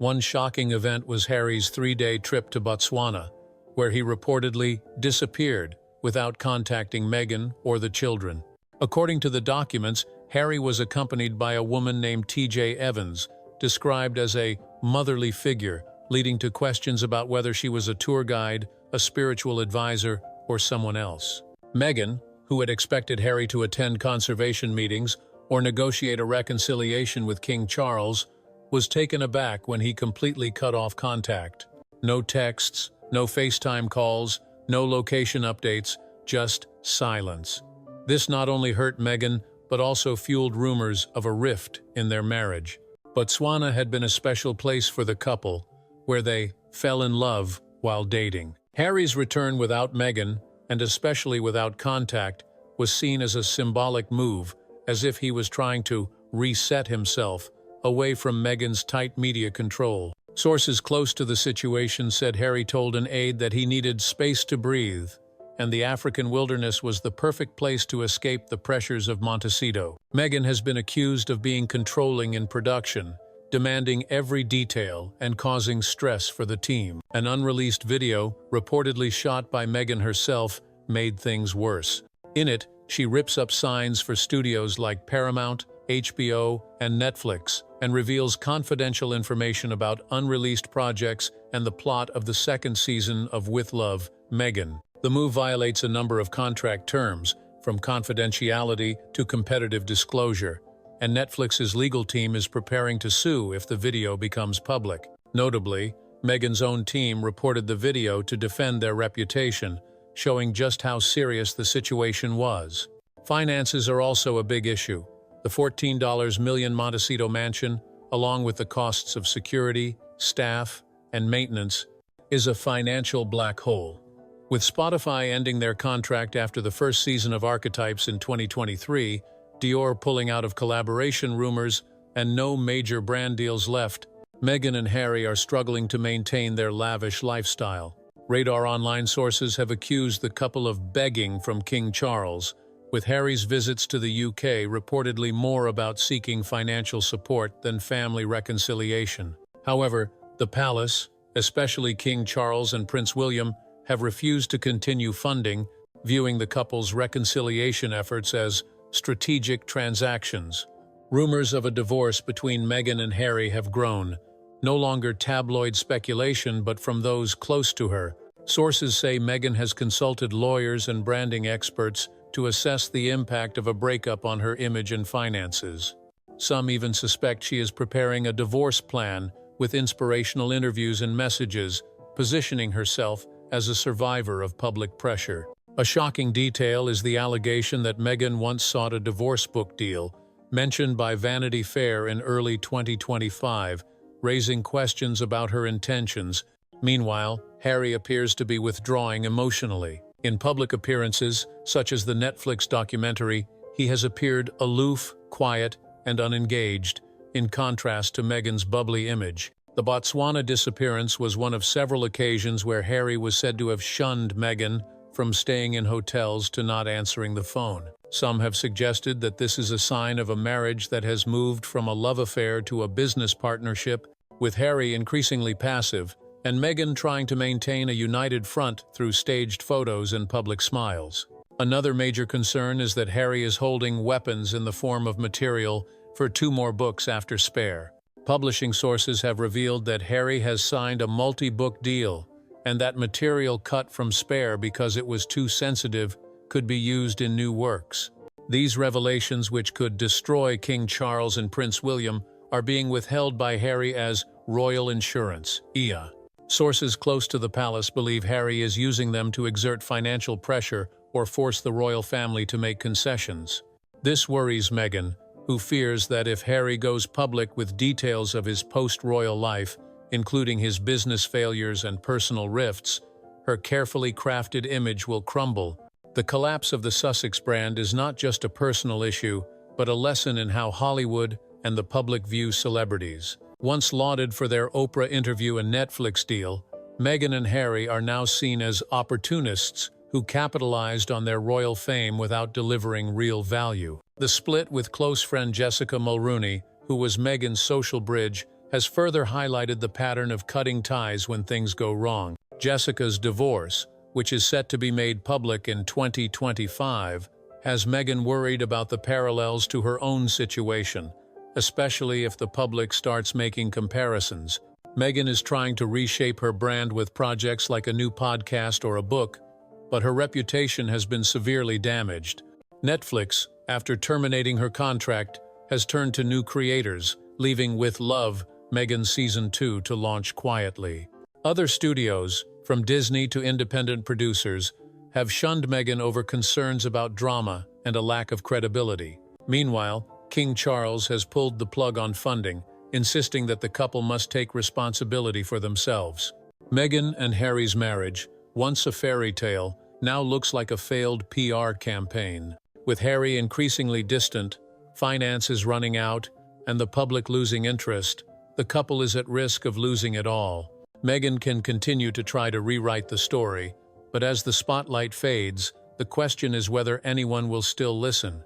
One shocking event was Harry's 3-day trip to Botswana, where he reportedly disappeared without contacting Meghan or the children. According to the documents, Harry was accompanied by a woman named T.J. Evans, described as a motherly figure, leading to questions about whether she was a tour guide, a spiritual advisor, or someone else. Meghan, who had expected Harry to attend conservation meetings or negotiate a reconciliation with King Charles, was taken aback when he completely cut off contact. No texts, no FaceTime calls, no location updates, just silence. This not only hurt Meghan, but also fueled rumors of a rift in their marriage. Botswana had been a special place for the couple, where they fell in love while dating. Harry's return without Meghan, and especially without contact, was seen as a symbolic move, as if he was trying to reset himself away from Meghan's tight media control. Sources close to the situation said Harry told an aide that he needed space to breathe, and the African wilderness was the perfect place to escape the pressures of Montecito. Meghan has been accused of being controlling in production, demanding every detail and causing stress for the team. An unreleased video, reportedly shot by Meghan herself, made things worse. In it, she rips up signs for studios like Paramount, HBO, and Netflix, and reveals confidential information about unreleased projects and the plot of the second season of With Love, Meghan. The move violates a number of contract terms, from confidentiality to competitive disclosure, and Netflix's legal team is preparing to sue if the video becomes public. Notably, Meghan's own team reported the video to defend their reputation, showing just how serious the situation was. Finances are also a big issue. The $14 million Montecito mansion, along with the costs of security, staff, and maintenance, is a financial black hole. With Spotify ending their contract after the first season of Archetypes in 2023, Dior pulling out of collaboration rumors, and no major brand deals left, Meghan and Harry are struggling to maintain their lavish lifestyle. Radar Online sources have accused the couple of begging from King Charles, with Harry's visits to the UK reportedly more about seeking financial support than family reconciliation. However, the palace, especially King Charles and Prince William, have refused to continue funding, viewing the couple's reconciliation efforts as strategic transactions. Rumors of a divorce between Meghan and Harry have grown, no longer tabloid speculation but from those close to her. Sources say Meghan has consulted lawyers and branding experts to assess the impact of a breakup on her image and finances. Some even suspect she is preparing a divorce plan with inspirational interviews and messages, positioning herself as a survivor of public pressure. A shocking detail is the allegation that Meghan once sought a divorce book deal, mentioned by Vanity Fair in early 2025, raising questions about her intentions. Meanwhile, Harry appears to be withdrawing emotionally. In public appearances, such as the Netflix documentary, he has appeared aloof, quiet, and unengaged, in contrast to Meghan's bubbly image. The Botswana disappearance was one of several occasions where Harry was said to have shunned Meghan, from staying in hotels to not answering the phone. Some have suggested that this is a sign of a marriage that has moved from a love affair to a business partnership, with Harry increasingly passive, and Meghan trying to maintain a united front through staged photos and public smiles. Another major concern is that Harry is holding weapons in the form of material for 2 more books after Spare. Publishing sources have revealed that Harry has signed a multi-book deal, and that material cut from Spare because it was too sensitive could be used in new works. These revelations, which could destroy King Charles and Prince William, are being withheld by Harry as royal insurance, IA. Sources close to the palace believe Harry is using them to exert financial pressure or force the royal family to make concessions. This worries Meghan, who fears that if Harry goes public with details of his post-royal life, including his business failures and personal rifts, her carefully crafted image will crumble. The collapse of the Sussex brand is not just a personal issue, but a lesson in how Hollywood and the public view celebrities. Once lauded for their Oprah interview and Netflix deal, Meghan and Harry are now seen as opportunists who capitalized on their royal fame without delivering real value. The split with close friend Jessica Mulroney, who was Meghan's social bridge, has further highlighted the pattern of cutting ties when things go wrong. Jessica's divorce, which is set to be made public in 2025, has Meghan worried about the parallels to her own situation, especially if the public starts making comparisons. Meghan is trying to reshape her brand with projects like a new podcast or a book, but her reputation has been severely damaged. Netflix, after terminating her contract, has turned to new creators, leaving With Love, Meghan's Season 2 to launch quietly. Other studios, from Disney to independent producers, have shunned Meghan over concerns about drama and a lack of credibility. Meanwhile, King Charles has pulled the plug on funding, insisting that the couple must take responsibility for themselves. Meghan and Harry's marriage, once a fairy tale, now looks like a failed PR campaign. With Harry increasingly distant, finances running out, and the public losing interest, the couple is at risk of losing it all. Meghan can continue to try to rewrite the story, but as the spotlight fades, the question is whether anyone will still listen.